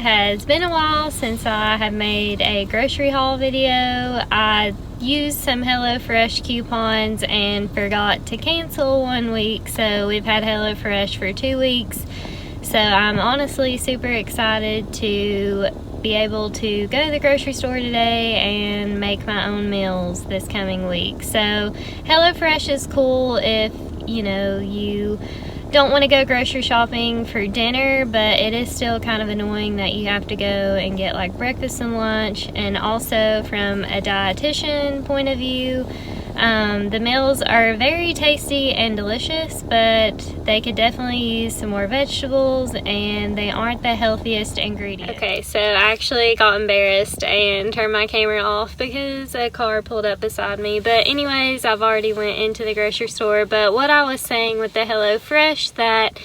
has been a while since I have made a grocery haul video. I used some HelloFresh coupons and forgot to cancel 1 week, so we've had HelloFresh for 2 weeks. So I'm honestly super excited to be able to go to the grocery store today and make my own meals this coming week. So HelloFresh is cool if you don't want to go grocery shopping for dinner, but it is still kind of annoying that you have to go and get like breakfast and lunch. And also from a dietitian point of view, the meals are very tasty and delicious, but they could definitely use some more vegetables and they aren't the healthiest ingredients. Okay, so I actually got embarrassed and turned my camera off because a car pulled up beside me. But anyways, I've already went into the grocery store. But what I was saying with the HelloFresh, that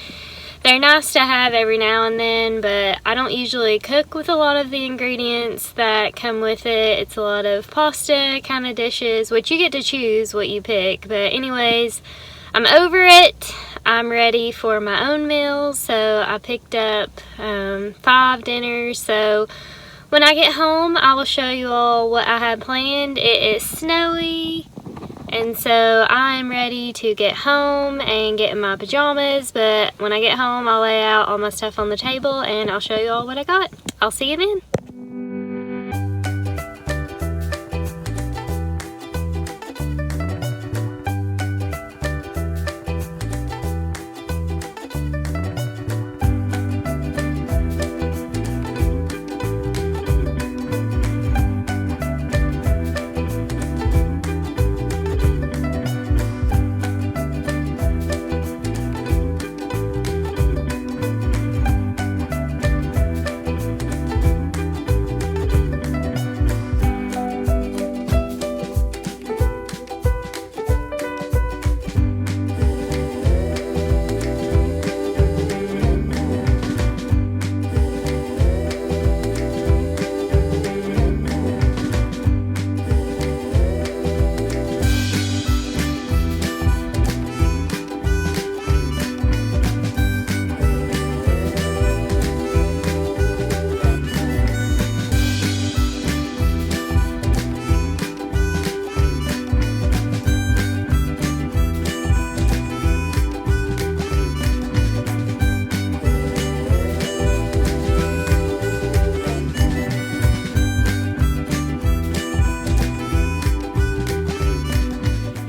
they're nice to have every now and then, but I don't usually cook with a lot of the ingredients that come with it. It's a lot of pasta kind of dishes, which you get to choose what you pick. But anyways, I'm over it. I'm ready for my own meals. So I picked up 5 dinners. So when I get home, I will show you all what I have planned. It is snowy, and so I'm ready to get home and get in my pajamas. But when I get home, I'll lay out all my stuff on the table and I'll show you all what I got. I'll see you then.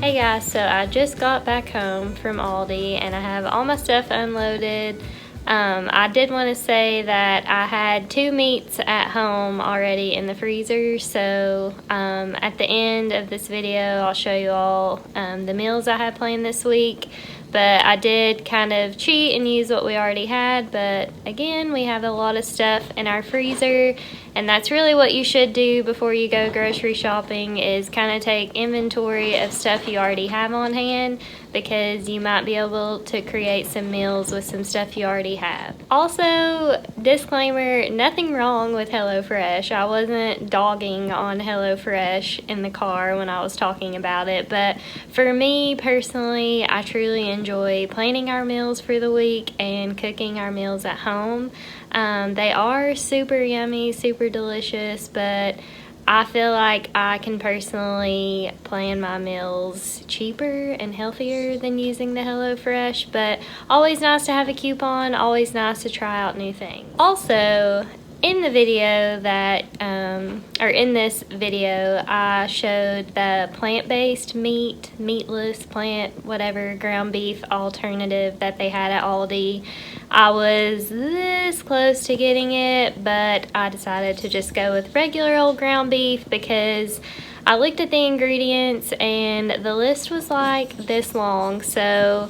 Hey guys, so I just got back home from Aldi and I have all my stuff unloaded. I did want to say that I had 2 meats at home already in the freezer, so at the end of this video I'll show you all the meals I had planned this week. But I did kind of cheat and use what we already had, but again, we have a lot of stuff in our freezer, and that's really what you should do before you go grocery shopping, is kind of take inventory of stuff you already have on hand, because you might be able to create some meals with some stuff you already have. Also, disclaimer, nothing wrong with HelloFresh. I wasn't dogging on HelloFresh in the car when I was talking about it, but for me personally, I truly enjoy planning our meals for the week and cooking our meals at home. They are super yummy, super delicious, but I feel like I can personally plan my meals cheaper and healthier than using the HelloFresh, but always nice to have a coupon, always nice to try out new things. Also, in the video that, in this video, I showed the plant-based meatless plant, whatever, ground beef alternative that they had at Aldi. I was this close to getting it, but I decided to just go with regular old ground beef because I looked at the ingredients and the list was like this long. So,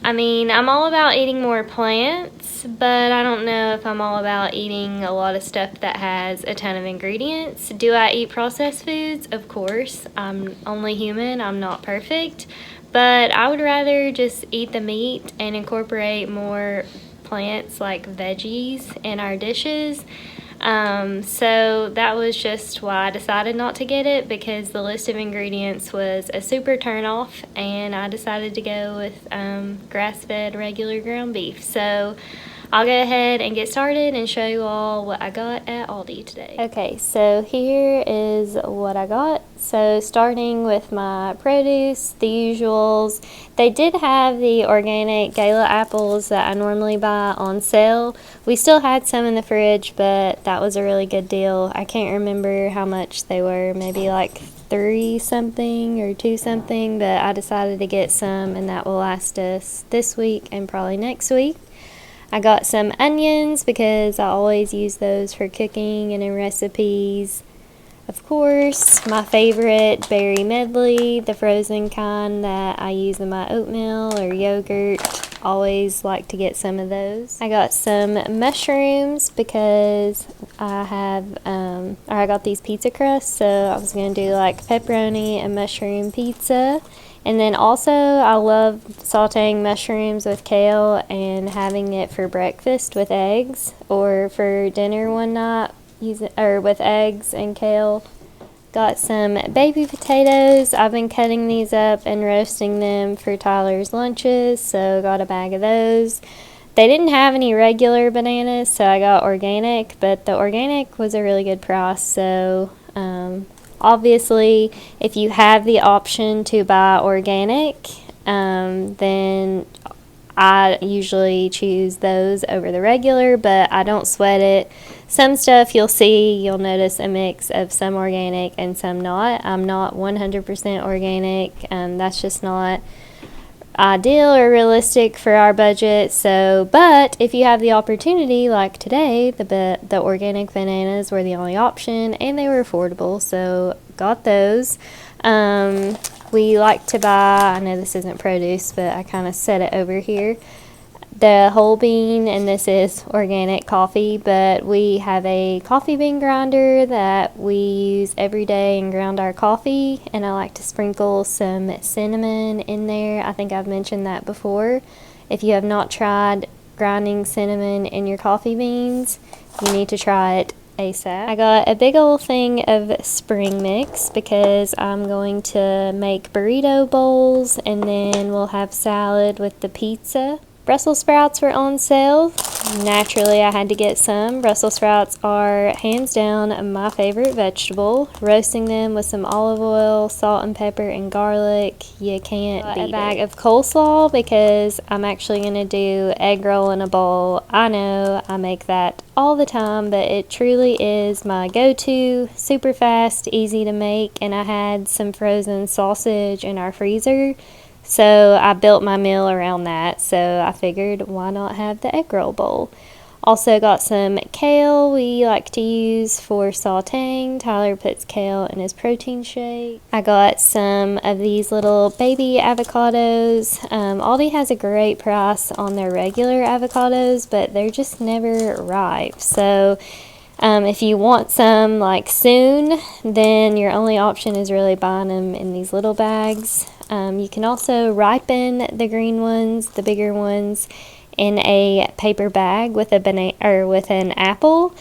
I mean, I'm all about eating more plants, but I don't know if I'm all about eating a lot of stuff that has a ton of ingredients. Do I eat processed foods? Of course. I'm only human. I'm not perfect. But I would rather just eat the meat and incorporate more plants like veggies in our dishes. So that was just why I decided not to get it, because the list of ingredients was a super turn off, and I decided to go with grass-fed regular ground beef. So I'll go ahead and get started and show you all what I got at Aldi today. Okay, so here is what I got. So starting with my produce, the usuals. They did have the organic gala apples that I normally buy on sale. We still had some in the fridge, but that was a really good deal. I can't remember how much they were, maybe like 3 something or 2 something, but I decided to get some, and that will last us this week and probably next week. I got some onions because I always use those for cooking and in recipes. Of course, my favorite berry medley, the frozen kind that I use in my oatmeal or yogurt. Always like to get some of those. I got some mushrooms because I got these pizza crusts, so I was going to do like pepperoni and mushroom pizza. And then also I love sauteing mushrooms with kale and having it for breakfast with eggs, or for dinner one night with eggs and kale. Got some baby potatoes. I've been cutting these up and roasting them for Tyler's lunches, so got a bag of those. They didn't have any regular bananas, so I got organic, but the organic was a really good price. So obviously, if you have the option to buy organic, then I usually choose those over the regular, but I don't sweat it. Some stuff you'll notice a mix of some organic and some not. I'm not 100% organic. That's just not ideal or realistic for our budget. So, but if you have the opportunity, like today, the organic bananas were the only option, and they were affordable, so got those. We like to buy, I know this isn't produce, but I kind of set it over here, the whole bean, and this is organic coffee, but we have a coffee bean grinder that we use every day and ground our coffee, and I like to sprinkle some cinnamon in there. I think I've mentioned that before. If you have not tried grinding cinnamon in your coffee beans, you need to try it ASAP. I got a big old thing of spring mix because I'm going to make burrito bowls, and then we'll have salad with the pizza. Brussels sprouts were on sale. Naturally, I had to get some. Brussels sprouts are hands down my favorite vegetable. Roasting them with some olive oil, salt and pepper, and garlic, you can't beat it. A bag of coleslaw because I'm actually going to do egg roll in a bowl. I know I make that all the time, but it truly is my go-to. Super fast, easy to make, and I had some frozen sausage in our freezer, so I built my meal around that, so I figured why not have the egg roll bowl. Also got some kale we like to use for sauteing. Tyler puts kale in his protein shake. I got some of these little baby avocados. Aldi has a great price on their regular avocados, but they're just never ripe. So if you want some like soon, then your only option is really buying them in these little bags. You can also ripen the green ones, the bigger ones, in a paper bag with a banana or with an apple,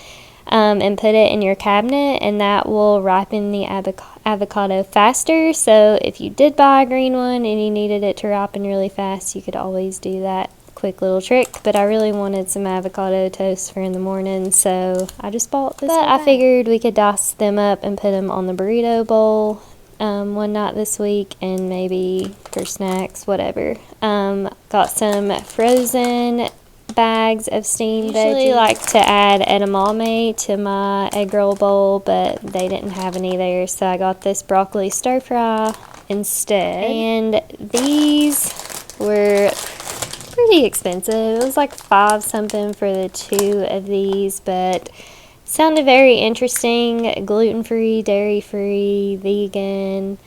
and put it in your cabinet, and that will ripen the avocado faster. So if you did buy a green one and you needed it to ripen really fast, you could always do that quick little trick. But I really wanted some avocado toast for in the morning, so I just bought this. But I figured we could dice them up and put them on the burrito bowl one night this week, and maybe for snacks, whatever. Got some frozen bags of steamed veggies. I usually like to add edamame to my egg roll bowl, but they didn't have any there, so I got this broccoli stir fry instead. And these were pretty expensive. It was like $5 something for the 2 of these, but sounded very interesting. Gluten-free, dairy-free, vegan.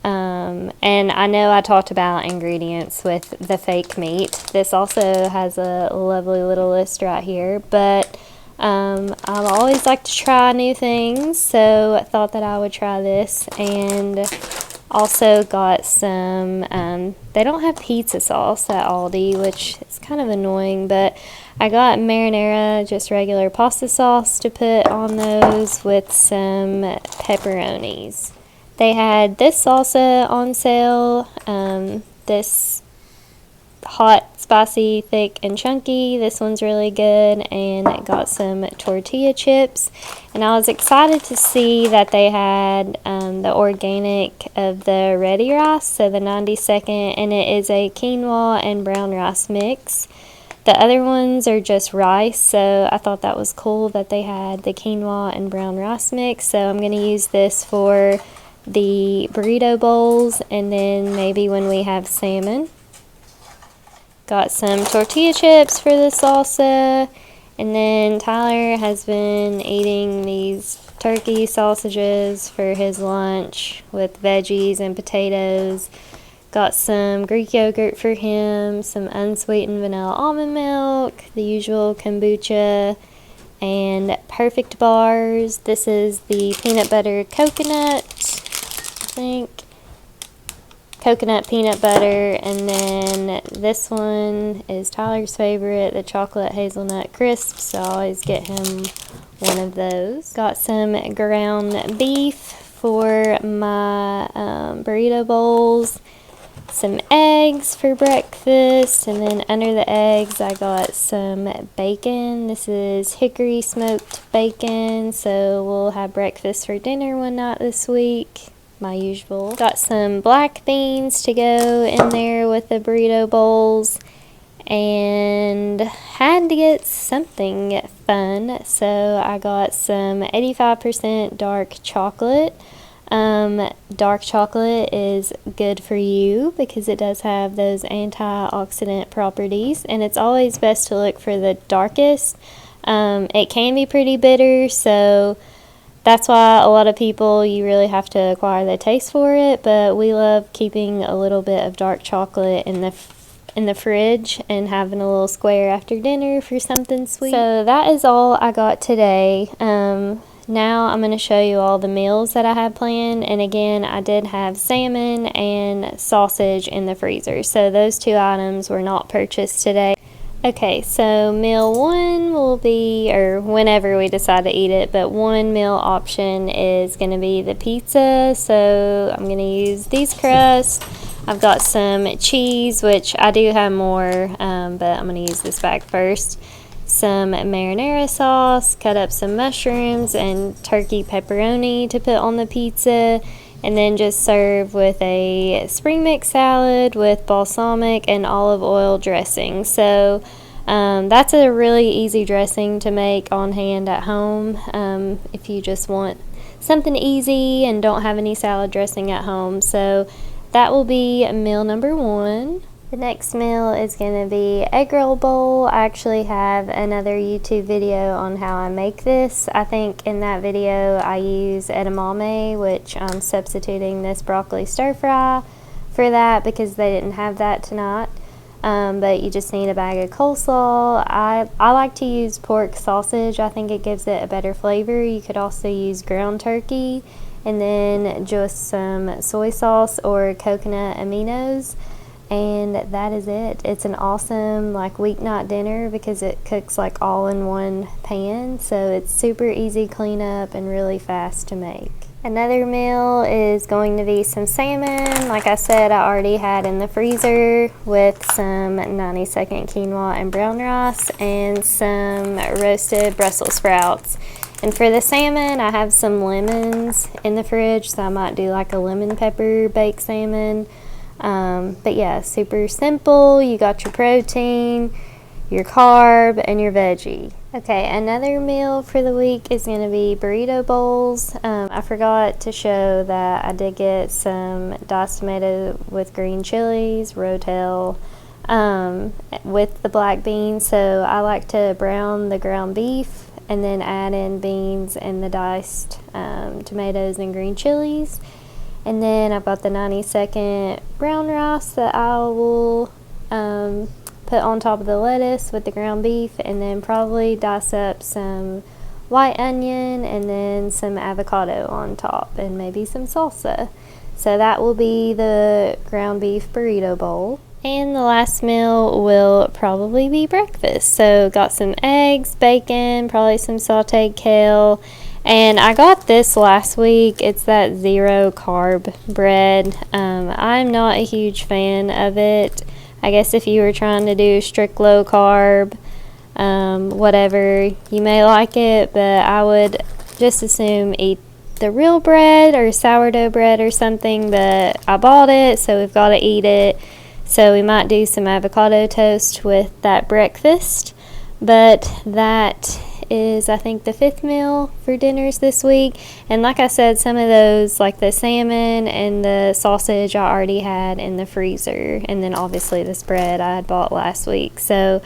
And I know I talked about ingredients with the fake meat. This also has a lovely little list right here, but I always like to try new things, so I thought that I would try this. And also got some, they don't have pizza sauce at Aldi, which is kind of annoying, but I got marinara, just regular pasta sauce to put on those with some pepperonis. They had this salsa on sale, this hot spicy, thick, and chunky. This one's really good. And it got some tortilla chips. And I was excited to see that they had the organic of the ready rice, so the 90-second, and it is a quinoa and brown rice mix. The other ones are just rice, so I thought that was cool that they had the quinoa and brown rice mix. So I'm going to use this for the burrito bowls, and then maybe when we have salmon. Got some tortilla chips for the salsa, and then Tyler has been eating these turkey sausages for his lunch with veggies and potatoes. Got some Greek yogurt for him, some unsweetened vanilla almond milk, the usual kombucha, and perfect bars. This is the peanut butter coconut, I think. Coconut peanut butter, and then this one is Tyler's favorite, the chocolate hazelnut crisps, so I always get him one of those. Got some ground beef for my burrito bowls, some eggs for breakfast, and then under the eggs I got some bacon. This is hickory smoked bacon, so we'll have breakfast for dinner one night this week. My usual. Got some black beans to go in there with the burrito bowls, and had to get something fun, so I got some 85% dark chocolate. Dark chocolate is good for you because it does have those antioxidant properties, and it's always best to look for the darkest. It can be pretty bitter, so that's why a lot of people, you really have to acquire the taste for it, but we love keeping a little bit of dark chocolate in the fridge and having a little square after dinner for something sweet. So that is all I got today. Now I'm going to show you all the meals that I have planned, and again, I did have salmon and sausage in the freezer, so those two items were not purchased today. Okay, so meal one will be, or whenever we decide to eat it, but one meal option is going to be the pizza. So I'm going to use these crusts. I've got some cheese, which I do have more, but I'm going to use this bag first. Some marinara sauce, cut up some mushrooms and turkey pepperoni to put on the pizza, and then just serve with a spring mix salad with balsamic and olive oil dressing. So that's a really easy dressing to make on hand at home if you just want something easy and don't have any salad dressing at home. So that will be meal number one. The next meal is going to be egg roll bowl. I actually have another YouTube video on how I make this. I think in that video I use edamame, which I'm substituting this broccoli stir fry for that because they didn't have that tonight. But you just need a bag of coleslaw. I like to use pork sausage. I think it gives it a better flavor. You could also use ground turkey, and then just some soy sauce or coconut aminos. And that is it. It's an awesome weeknight dinner because it cooks all in one pan, so it's super easy cleanup and really fast to make. Another meal is going to be some salmon. Like I said, I already had in the freezer with some 90-second quinoa and brown rice and some roasted Brussels sprouts. And for the salmon, I have some lemons in the fridge, so I might do a lemon pepper baked salmon. But yeah, super simple. You got your protein, your carb, and your veggie. Okay, another meal for the week is going to be burrito bowls. I forgot to show that I did get some diced tomato with green chilies, rotel, with the black beans. So I like to brown the ground beef and then add in beans and the diced tomatoes and green chilies. And then I've got the 90-second brown rice that I will put on top of the lettuce with the ground beef, and then probably dice up some white onion and then some avocado on top and maybe some salsa. So that will be the ground beef burrito bowl. And the last meal will probably be breakfast. So got some eggs, bacon, probably some sauteed kale. And I got this last week. It's that 0 carb bread. I'm not a huge fan of it. I guess if you were trying to do strict low carb, whatever, you may like it, but I would just assume eat the real bread or sourdough bread or something. But I bought it, so we've got to eat it. So we might do some avocado toast with that breakfast. But that is, I think, the 5th meal for dinners this week. And like I said, some of those, like the salmon and the sausage, I already had in the freezer. And then obviously this bread I had bought last week. So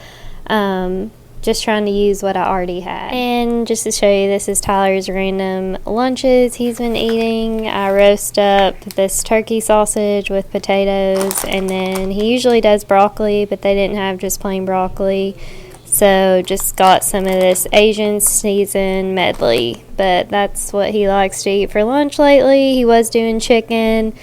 just trying to use what I already had. And just to show you, this is Tyler's random lunches he's been eating. I roast up this turkey sausage with potatoes, and then he usually does broccoli, but they didn't have just plain broccoli. So just got some of this Asian seasoned medley, but that's what he likes to eat for lunch lately. He was doing chicken.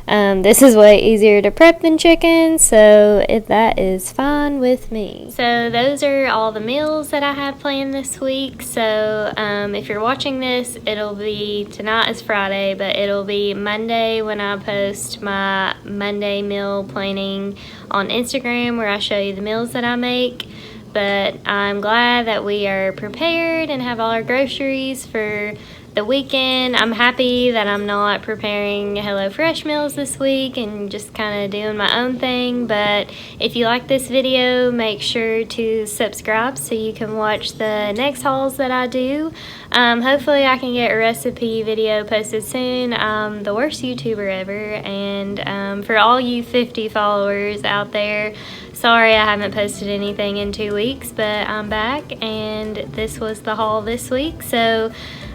This is way easier to prep than chicken, so that is fine with me. So those are all the meals that I have planned this week. So if you're watching this, it'll be, tonight is Friday, but it'll be Monday when I post my Monday meal planning on Instagram, where I show you the meals that I make. But I'm glad that we are prepared and have all our groceries for the weekend. I'm happy that I'm not preparing HelloFresh meals this week and just kind of doing my own thing. But if you like this video, make sure to subscribe so you can watch the next hauls that I do. Hopefully I can get a recipe video posted soon. I'm the worst YouTuber ever, and for all you 50 followers out there, sorry I haven't posted anything in 2 weeks, but I'm back, and this was the haul this week. So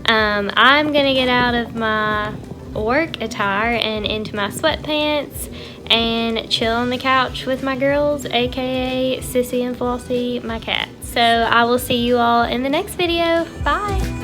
I'm gonna get out of my work attire and into my sweatpants and chill on the couch with my girls, aka Sissy and Flossie, my cats. So I will see you all in the next video. Bye.